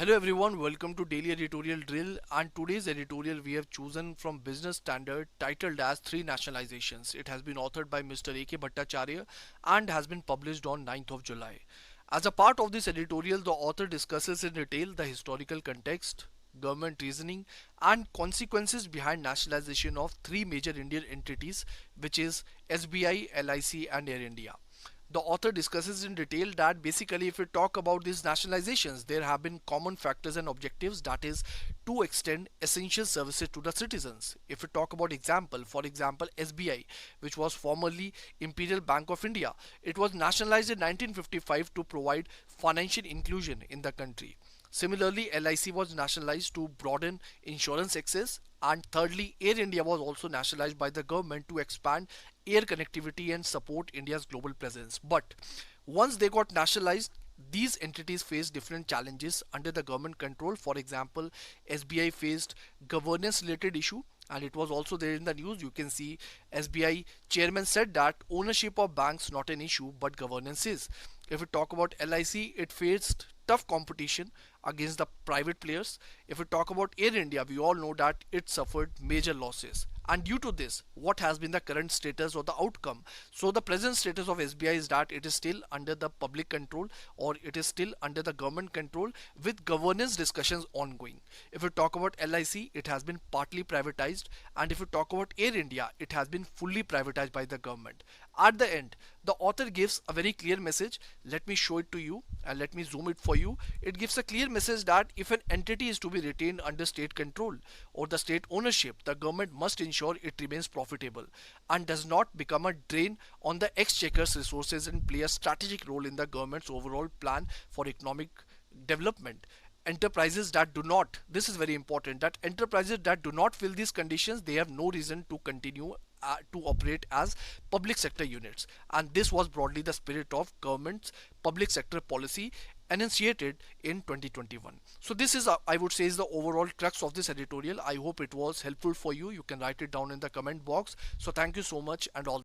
Hello everyone, welcome to Daily Editorial Drill, and today's editorial we have chosen from Business Standard titled as Three Nationalizations. It has been authored by Mr. A.K. Bhattacharya and has been published on 9th of July. As a part of this editorial, the author discusses in detail the historical context, government reasoning and consequences behind nationalization of three major Indian entities, which is SBI, LIC and Air India. The author discusses in detail that basically if we talk about these nationalizations, there have been common factors and objectives, that is to extend essential services to the citizens. If we talk about example, for example SBI, which was formerly Imperial Bank of India, it was nationalized in 1955 to provide financial inclusion in the country. Similarly, LIC was nationalized to broaden insurance access, and thirdly, Air India was also nationalized by the government to expand air connectivity and support India's global presence. But once they got nationalized, these entities faced different challenges under the government control. For example, SBI faced governance related issue, and it was also there in the news. You can see SBI chairman said that ownership of banks not an issue but governance is. If we talk about LIC, it faced tough competition against the private players. If we talk about Air India, we all know that it suffered major losses. And due to this, what has been the current status or the outcome? So the present status of SBI is that it is still under the public control, or it is still under the government control with governance discussions ongoing. If we talk about LIC, it has been partly privatized, and if we talk about Air India, it has been fully privatized by the government. At the end, the author gives a very clear message. Let me show it to you and let me zoom it for you. It gives a clear message that if an entity is to be retained under state control or the state ownership, the government must ensure it remains profitable and does not become a drain on the exchequer's resources and play a strategic role in the government's overall plan for economic development. Enterprises that do not, this is very important, that enterprises that do not fill these conditions, they have no reason to continue to operate as public sector units. And this was broadly the spirit of government's public sector policy enunciated in 2021. So this is I would say is the overall crux of this editorial. I hope it was helpful for you. You can write it down in the comment box. So thank you so much and all.